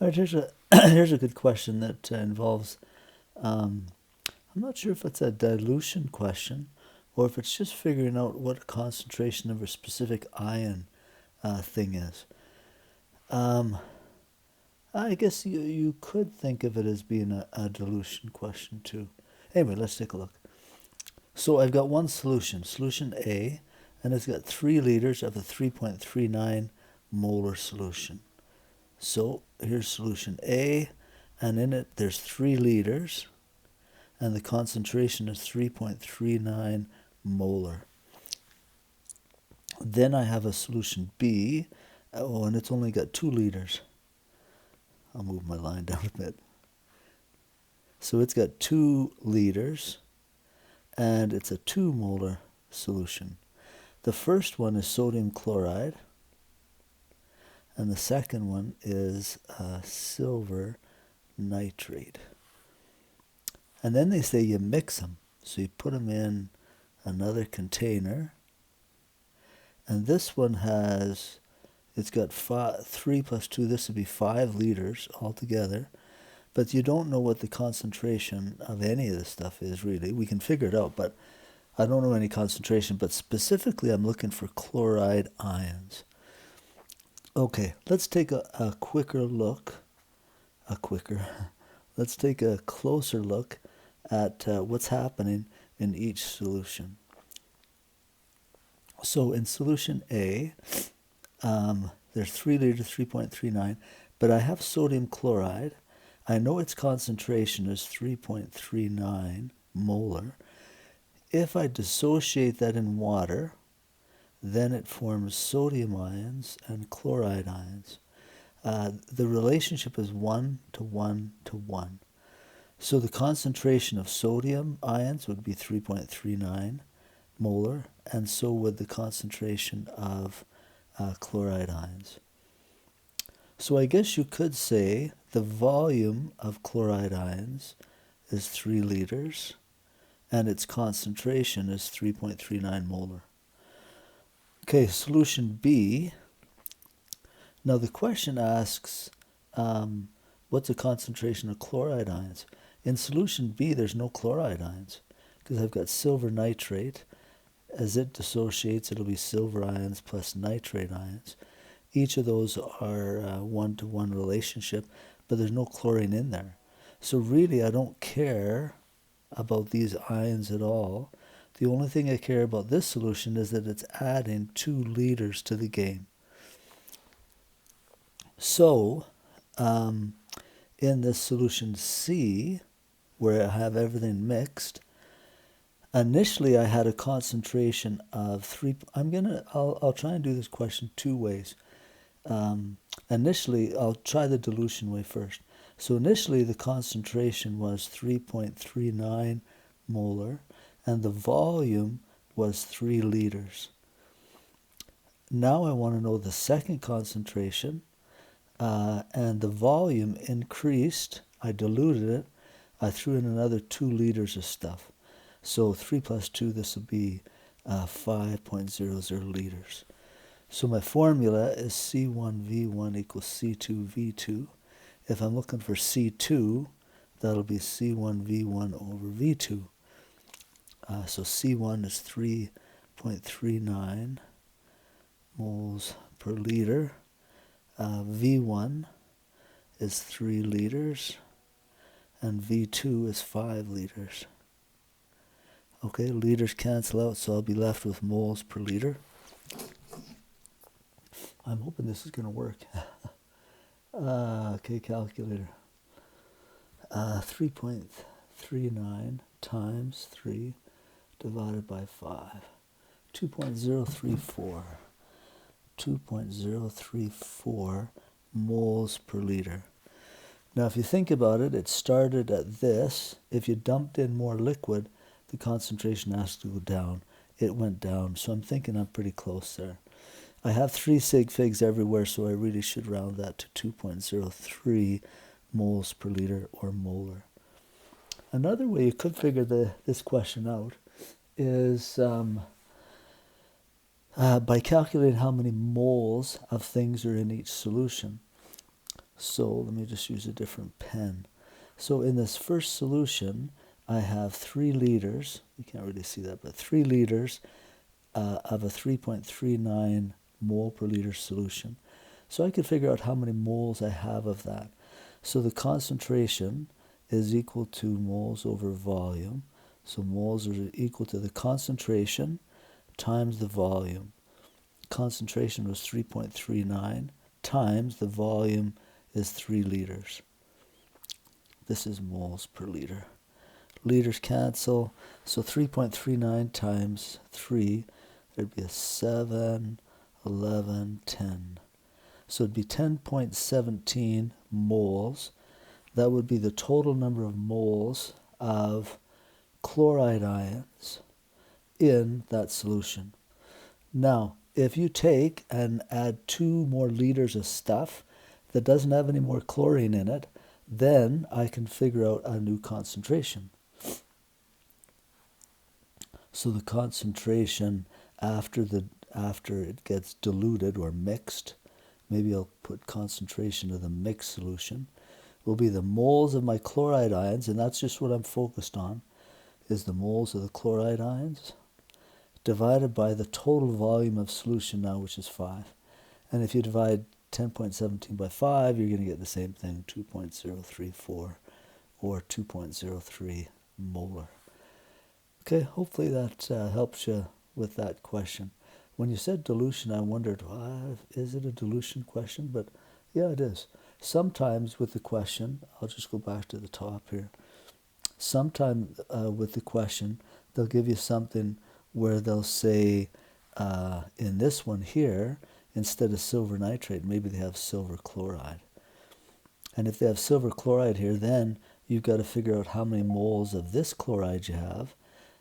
All right, here's a here's a good question that involves. I'm not sure if it's a dilution question, or if it's just figuring out what concentration of a specific ion thing is. Um, I guess you could think of it as being a dilution question too. Anyway, let's take a look. So I've got one solution, solution A, and it's got 3 liters of a 3.39 molar solution. So here's solution A, and in it there's 3 liters, and the concentration is 3.39 molar. Then I have a solution B, and it's only got 2 liters. I'll move my line down a bit. So it's got 2 liters, and it's a 2 molar solution. The first one is sodium chloride, and the second one is silver nitrate. And then they say you mix them. So you put them in another container, and this one has, it's got 3 plus 2, this would be 5 liters altogether. But you don't know what the concentration of any of this stuff is, really. We can figure it out, but I don't know any concentration. But specifically, I'm looking for chloride ions. Okay, let's take a quicker look. Let's take a closer look at what's happening in each solution. So in solution A, there's 3 liters, 3.39, but I have sodium chloride. I know its concentration is 3.39 molar. If I dissociate that in water, then it forms sodium ions and chloride ions. The relationship is 1 to 1 to 1. So the concentration of sodium ions would be 3.39 molar, and so would the concentration of chloride ions. So I guess you could say the volume of chloride ions is 3 liters, and its concentration is 3.39 molar. Okay, solution B. Now the question asks, what's the concentration of chloride ions? In solution B, there's no chloride ions, because I've got silver nitrate. As it dissociates, it'll be silver ions plus nitrate ions. Each of those are 1 to 1 relationship, but there's no chlorine in there. So really, I don't care about these ions at all. The only thing I care about this solution is that it's adding 2 liters to the game. So, in this solution C, where I have everything mixed, initially I had a concentration of 3. I'll try and do this question 2 ways. Initially, I'll try the dilution way first. So initially the concentration was 3.39 molar, and the volume was 3 liters. Now I want to know the second concentration, and the volume increased. I diluted it. I threw in another 2 liters of stuff. So 3 plus 2, this will be 5.00 liters. So my formula is C1V1 equals C2V2. If I'm looking for C2, that'll be C1V1 over V2. So C1 is 3.39 moles per liter. V1 is 3 liters, and V2 is 5 liters. Okay, liters cancel out, so I'll be left with moles per liter. I'm hoping this is going to work. Okay, calculator. 3.39 times 3 divided by 5. 2.034. 2.034 moles per liter. Now, if you think about it, it started at this. If you dumped in more liquid, the concentration has to go down. It went down, so I'm thinking I'm pretty close there. I have 3 sig figs everywhere, so I really should round that to 2.03 moles per liter, or molar. Another way you could figure this question out is by calculating how many moles of things are in each solution. So let me just use a different pen. So in this first solution, I have 3 liters, you can't really see that, but 3 liters of a 3.39 mole per liter solution. So I could figure out how many moles I have of that. So the concentration is equal to moles over volume. So moles are equal to the concentration times the volume. Concentration was 3.39 times the volume is 3 liters. This is moles per liter. Liters cancel, so 3.39 times 3, there'd be a 7, 11, 10. So it'd be 10.17 moles. That would be the total number of moles of chloride ions in that solution. Now, if you take and add 2 more liters of stuff that doesn't have any more chlorine in it, then I can figure out a new concentration. So the concentration after it gets diluted or mixed, maybe I'll put concentration of the mixed solution, will be the moles of my chloride ions, and that's just what I'm focused on, is the moles of the chloride ions, divided by the total volume of solution now, which is 5. And if you divide 10.17 by 5, you're going to get the same thing, 2.034 or 2.03 molar. Okay, hopefully that helps you with that question. When you said dilution, I wondered, is it a dilution question? But yeah, it is. Sometimes with the question, I'll just go back to the top here. Sometimes with the question, they'll give you something where they'll say, in this one here, instead of silver nitrate, maybe they have silver chloride. And if they have silver chloride here, then you've got to figure out how many moles of this chloride you have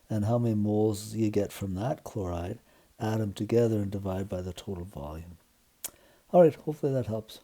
and how many moles you get from that chloride, add them together and divide by the total volume. All right, hopefully that helps.